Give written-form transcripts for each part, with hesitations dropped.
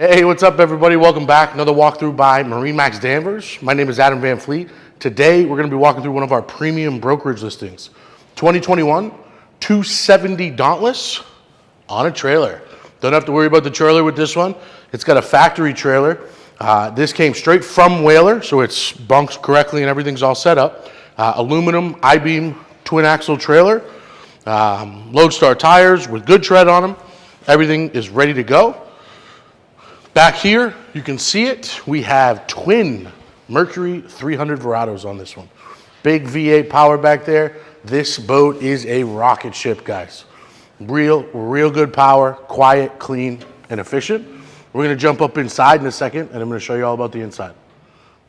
Hey, what's up everybody? Welcome back. Another walkthrough by MarineMax Danvers. My name is Adam Van Fleet. Today we're going to be walking through one of our premium brokerage listings. 2021 270 Dauntless on a trailer. Don't have to worry about the trailer with this one. It's got a factory trailer. This came straight from Whaler, so it's bunked correctly and everything's all set up. Aluminum I-beam twin axle trailer. Lodestar tires with good tread on them. Everything is ready to go. Back here, you can see it. We have twin Mercury 300 Verados on this one. Big V8 power back there. This boat is a rocket ship, guys. Real good power, quiet, clean, and efficient. We're gonna jump up inside in a second, and I'm gonna show you all about the inside.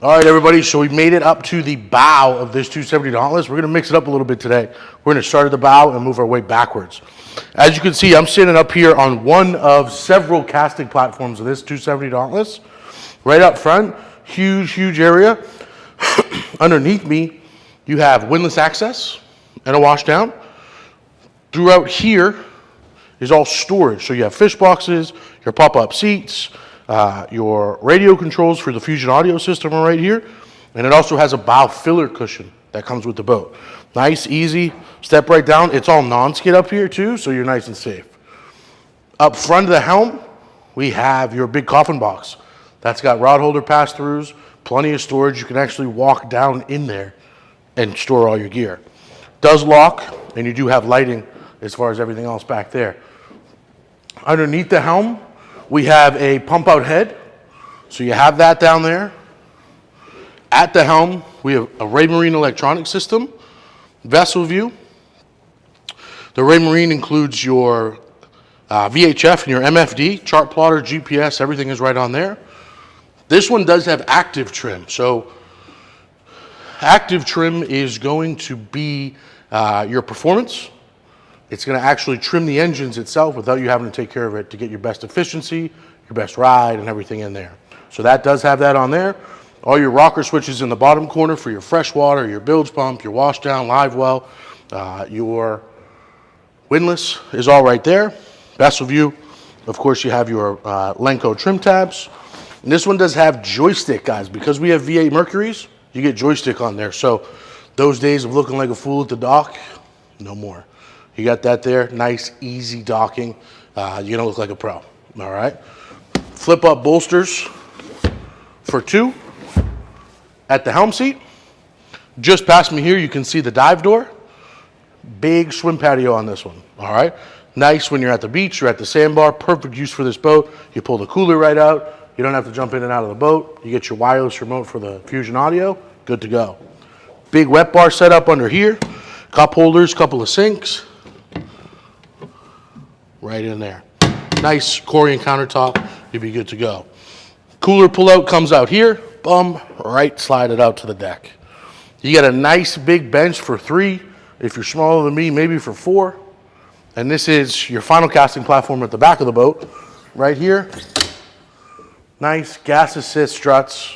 All right, everybody, so we made it up to the bow of this 270 Dauntless. We're gonna mix it up a little bit today. We're gonna start at the bow and move our way backwards. As you can see, I'm sitting up here on one of several casting platforms of this 270 Dauntless. Right up front, huge area. Underneath me, you have windlass access and a washdown. Throughout here is all storage. So you have fish boxes, your pop-up seats, your radio controls for the Fusion audio system are right here. And it also has a bow filler cushion that comes with the boat. Nice, easy, step right down. It's all non-skid up here too, so you're nice and safe. Up front of the helm, we have your big coffin box. That's got rod holder pass-throughs, plenty of storage. You can actually walk down in there and store all your gear. Does lock, and you do have lighting as far as everything else back there. Underneath the helm, we have a pump out head. So you have that down there. At the helm, we have a Raymarine electronic system, vessel view. The Raymarine includes your VHF and your MFD, chart plotter, GPS, everything is right on there. This one does have active trim. So active trim is going to be your performance. It's going to actually trim the engines itself without you having to take care of it to get your best efficiency, your best ride, and everything in there. So that does have that on there. All your rocker switches in the bottom corner for your freshwater, your bilge pump, your washdown, live well, your windlass is all right there. Vessel view, of course, you have your Lenco trim tabs. And this one does have joystick, guys. Because we have V8 Mercuries, you get joystick on there. So those days of looking like a fool at the dock, no more. You got that there, nice, easy docking. You're gonna look like a pro, all right? Flip up bolsters for two. At the helm seat, just past me here, you can see the dive door. Big swim patio on this one, all right? Nice when you're at the beach, you're at the sandbar, perfect use for this boat. You pull the cooler right out. You don't have to jump in and out of the boat. You get your wireless remote for the Fusion audio, good to go. Big wet bar set up under here. Cup holders, couple of sinks. Right in there. Nice Corian countertop, you'll be good to go. Cooler pull-out comes out here. Bum, right, slide it out to the deck. You got a nice big bench for three. If you're smaller than me, maybe for four. And this is your final casting platform at the back of the boat. Right here. Nice gas assist struts.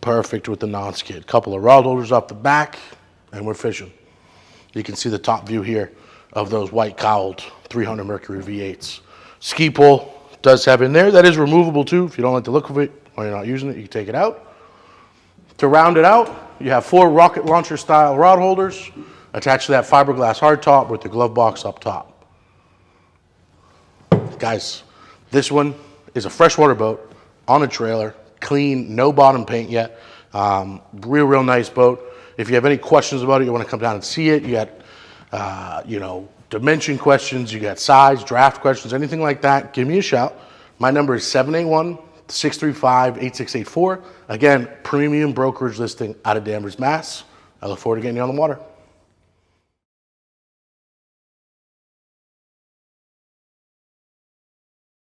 Perfect with the non-skid. Couple of rod holders off the back, and we're fishing. You can see the top view here of those white cowled 300 Mercury V8s. Ski pole does have in there. That is removable too. If you don't like the look of it, or you're not using it, you can take it out. To round it out, you have four rocket launcher style rod holders attached to that fiberglass hardtop with the glove box up top. Guys, this one is a freshwater boat on a trailer, clean, no bottom paint yet. Real nice boat. If you have any questions about it, you want to come down and see it, you got, dimension questions, you got size, draft questions, anything like that, give me a shout. My number is 781-635-8684. Again, premium brokerage listing out of Danvers, Mass. I look forward to getting you on the water.